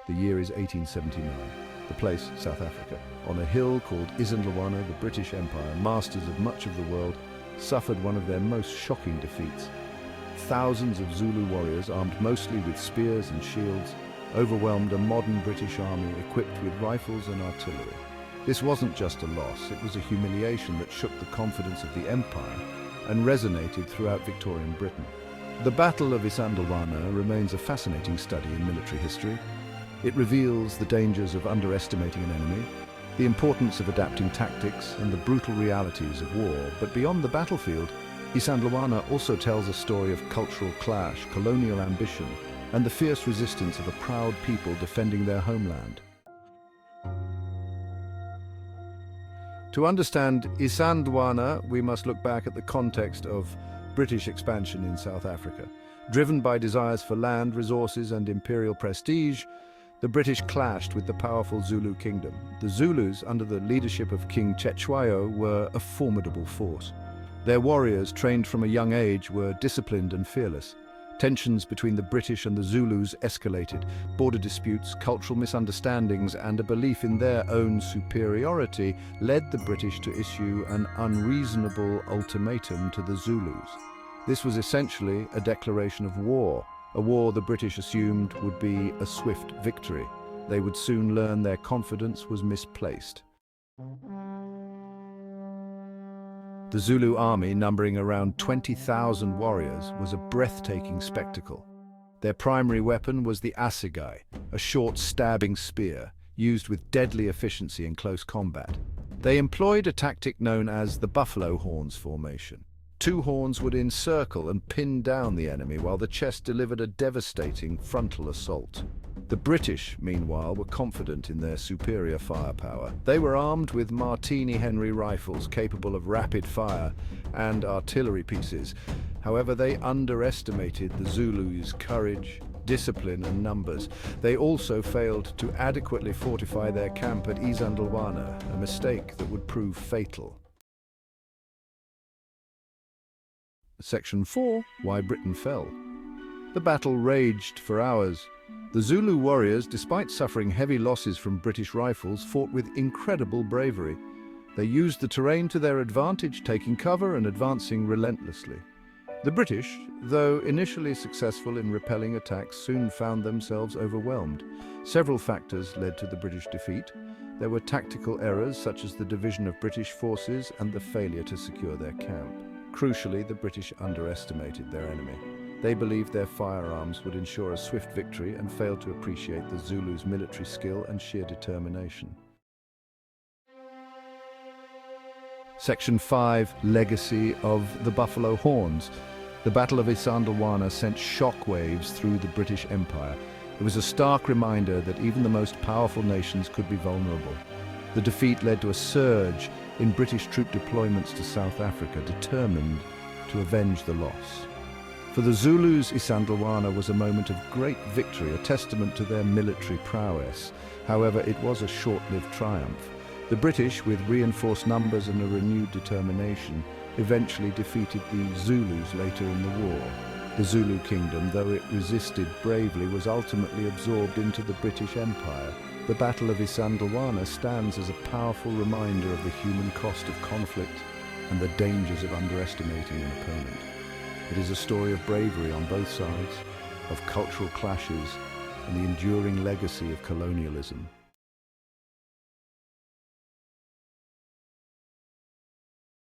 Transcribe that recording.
The year is 1879. The place, South Africa. On a hill called Isandlwana, the British Empire, masters of much of the world, suffered one of their most shocking defeats. Thousands of Zulu warriors, armed mostly with spears and shields, overwhelmed a modern British army equipped with rifles and artillery. This wasn't just a loss, it was a humiliation that shook the confidence of the empire and resonated throughout Victorian Britain. The Battle of Isandlwana remains a fascinating study in military history. It reveals the dangers of underestimating an enemy, the importance of adapting tactics, and the brutal realities of war. But beyond the battlefield, Isandlwana also tells a story of cultural clash, colonial ambition, and the fierce resistance of a proud people defending their homeland. To understand Isandlwana, we must look back at the context of British expansion in South Africa. Driven by desires for land, resources, and imperial prestige, the British clashed with the powerful Zulu Kingdom. The Zulus, under the leadership of King Cetshwayo, were a formidable force. Their warriors, trained from a young age, were disciplined and fearless. Tensions between the British and the Zulus escalated. Border disputes, cultural misunderstandings, and a belief in their own superiority led the British to issue an unreasonable ultimatum to the Zulus. This was essentially a declaration of war, a war the British assumed would be a swift victory. They would soon learn their confidence was misplaced. The Zulu army, numbering around 20,000 warriors, was a breathtaking spectacle. Their primary weapon was the assegai, a short stabbing spear, used with deadly efficiency in close combat. They employed a tactic known as the buffalo horns formation. Two horns would encircle and pin down the enemy, while the chest delivered a devastating frontal assault. The British, meanwhile, were confident in their superior firepower. They were armed with Martini Henry rifles capable of rapid fire and artillery pieces. However, they underestimated the Zulus' courage, discipline, and numbers. They also failed to adequately fortify their camp at Isandlwana, a mistake that would prove fatal. Section 4. Why Britain Fell. The battle raged for hours. The Zulu warriors, despite suffering heavy losses from British rifles, fought with incredible bravery. They used the terrain to their advantage, taking cover and advancing relentlessly. The British, though initially successful in repelling attacks, soon found themselves overwhelmed. Several factors led to the British defeat. There were tactical errors, such as the division of British forces and the failure to secure their camp. Crucially, the British underestimated their enemy. They believed their firearms would ensure a swift victory and failed to appreciate the Zulus' military skill and sheer determination. Section 5. Legacy of the Buffalo Horns. The Battle of Isandlwana sent shockwaves through the British Empire. It was a stark reminder that even the most powerful nations could be vulnerable. The defeat led to a surge in British troop deployments to South Africa, determined to avenge the loss. For the Zulus, Isandlwana was a moment of great victory, a testament to their military prowess. However, it was a short-lived triumph. The British, with reinforced numbers and a renewed determination, eventually defeated the Zulus later in the war. The Zulu Kingdom, though it resisted bravely, was ultimately absorbed into the British Empire. The Battle of Isandlwana stands as a powerful reminder of the human cost of conflict and the dangers of underestimating an opponent. It is a story of bravery on both sides, of cultural clashes, and the enduring legacy of colonialism.